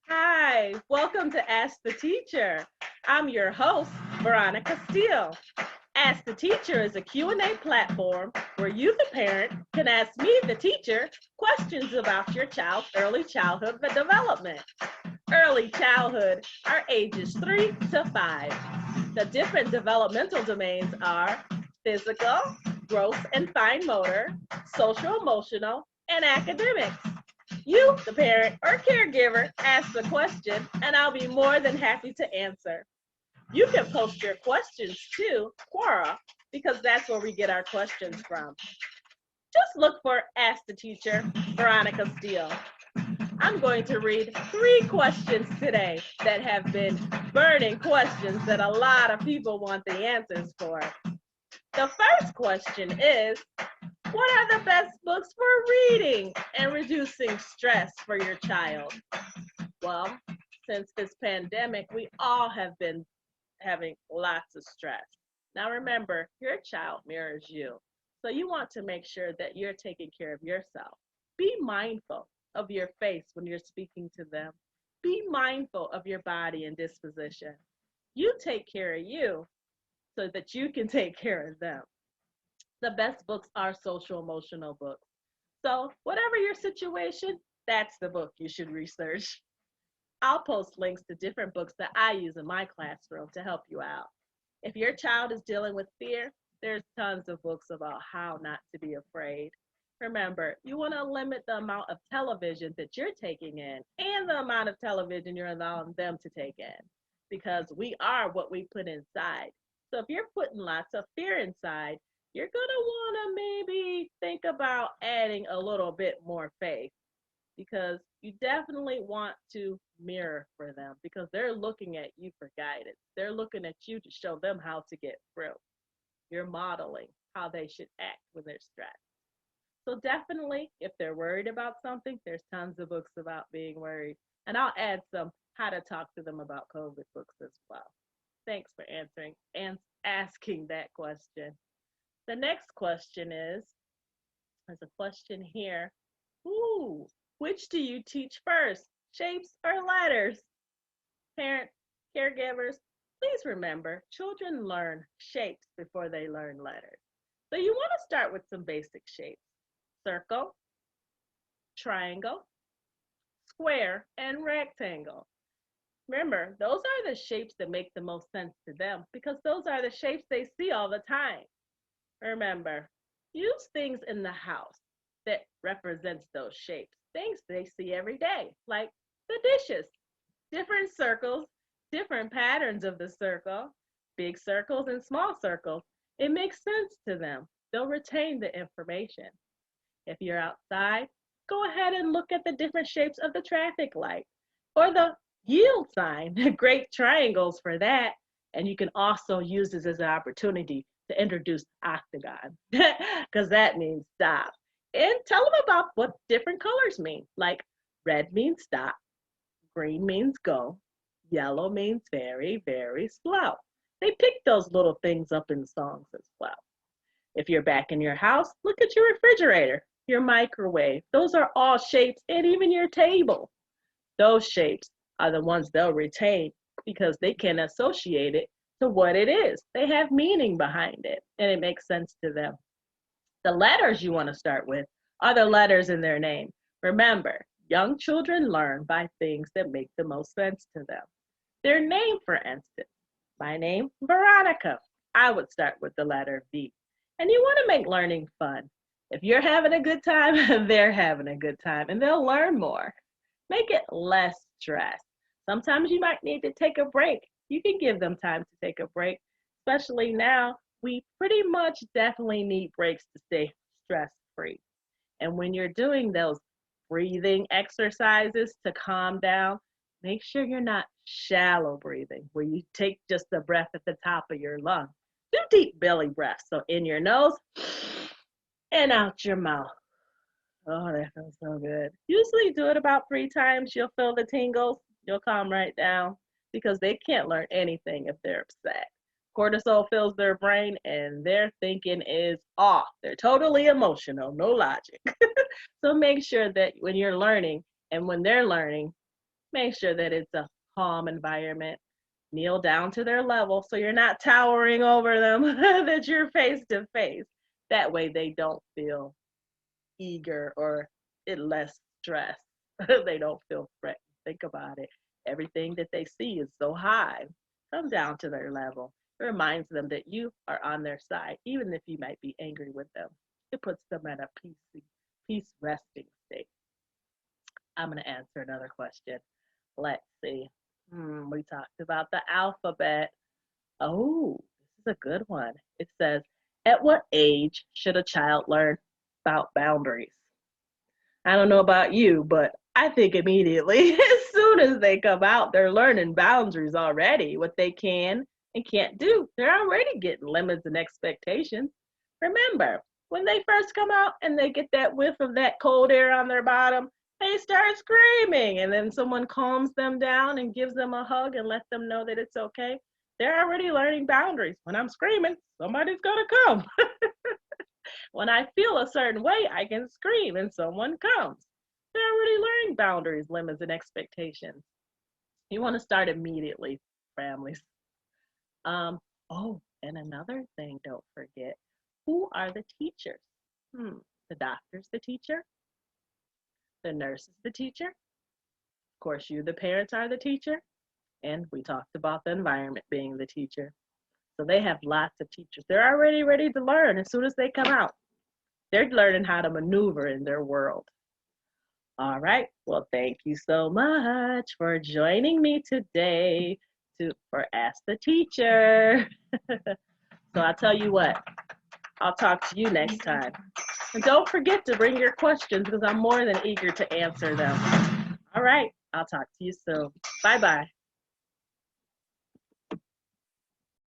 Hi, welcome to Ask the Teacher. I'm your host, Veronica Steele. Ask the Teacher is a Q&A platform where you, the parent, can ask me, the teacher, questions about your child's early childhood development. Early childhood are ages 3 to 5. The different developmental domains are physical, gross and fine motor, social emotional, and academics. You, the parent or caregiver, ask the question, and I'll be more than happy to answer. You can post your questions to Quora because that's where we get our questions from. Just look for Ask the Teacher, Veronica Steele. I'm going to read 3 questions today that have been burning questions that a lot of people want the answers for. The first question is, what are the best books for reading and reducing stress for your child? Well, since this pandemic, we all have been having lots of stress. Now, remember, your child mirrors you. So you want to make sure that you're taking care of yourself. Be mindful of your face when you're speaking to them. Be mindful of your body and disposition. You take care of you so that you can take care of them. The best books are social emotional books. So, whatever your situation, that's the book you should research. I'll post links to different books that I use in my classroom to help you out. If your child is dealing with fear, there's tons of books about how not to be afraid. Remember, you want to limit the amount of television that you're taking in and the amount of television you're allowing them to take in because we are what we put inside. So if you're putting lots of fear inside, you're going to want to maybe think about adding a little bit more faith because you definitely want to mirror for them because they're looking at you for guidance. They're looking at you to show them how to get through. You're modeling how they should act when they're stressed. So definitely, if they're worried about something, there's tons of books about being worried. And I'll add some how to talk to them about COVID books as well. Thanks for answering and asking that question. The next question is, there's a question here. Ooh, which do you teach first, shapes or letters? Parents, caregivers, please remember children learn shapes before they learn letters. So you want to start with some basic shapes: circle, triangle, square, and rectangle. Remember, those are the shapes that make the most sense to them because those are the shapes they see all the time. Remember, use things in the house that represents those shapes, things they see every day, like the dishes, different circles, different patterns of the circle, big circles and small circles. It makes sense to them. They'll retain the information. If you're outside, go ahead and look at the different shapes of the traffic light or the yield sign. Great triangles for that. And you can also use this as an opportunity to introduce octagon because that means stop. And tell them about what different colors mean. Like red means stop, green means go, yellow means very, very slow. They pick those little things up in songs as well. If you're back in your house, look at your refrigerator, your microwave. Those are all shapes, and even your table. Those shapes are the ones they'll retain because they can associate it to what it is. They have meaning behind it, and it makes sense to them. The letters you want to start with are the letters in their name. Remember, young children learn by things that make the most sense to them. Their name, for instance, my name, Veronica. I would start with the letter V. And you want to make learning fun. If you're having a good time, they're having a good time, and they'll learn more. Make it less stress. Sometimes you might need to take a break. You can give them time to take a break, especially now. We pretty much definitely need breaks to stay stress free. And when you're doing those breathing exercises to calm down, make sure you're not shallow breathing, where you take just the breath at the top of your lung. Do deep belly breaths. So in your nose and out your mouth. Oh, that feels so good. Usually do it about 3 times. You'll feel the tingles. You'll calm right down because they can't learn anything if they're upset. Cortisol fills their brain and their thinking is off. They're totally emotional, no logic. So make sure that when you're learning and when they're learning, Make sure that it's a calm environment. Kneel down to their level so you're not towering over them, that you're face to face. That way they don't feel eager or less stressed. They don't feel threatened. Think about it. Everything that they see is so high. Come down to their level. It reminds them that you are on their side, even if you might be angry with them. It puts them at a peace resting state. I'm going to answer another question. Let's see. We talked about the alphabet. Oh, this is a good one. It says, at what age should a child learn about boundaries? I don't know about you, but I think immediately, as soon as they come out, they're learning boundaries already, what they can and can't do. They're already getting limits and expectations. Remember, when they first come out and they get that whiff of that cold air on their bottom, they start screaming, and then someone calms them down and gives them a hug and lets them know that it's okay. They're already learning boundaries. When I'm screaming, somebody's gonna come. When I feel a certain way, I can scream and someone comes. They're already learning boundaries, limits, and expectations. You want to start immediately, families. And another thing, don't forget, who are the teachers? The doctor's the teacher. The nurse is the teacher. Of course, you, the parents, are the teacher. And we talked about the environment being the teacher. So they have lots of teachers. They're already ready to learn as soon as they come out. They're learning how to maneuver in their world. All right. Well, thank you so much for joining me today for Ask the Teacher. So I'll tell you what, I'll talk to you next time. And don't forget to bring your questions because I'm more than eager to answer them. All right. I'll talk to you soon. Bye-bye.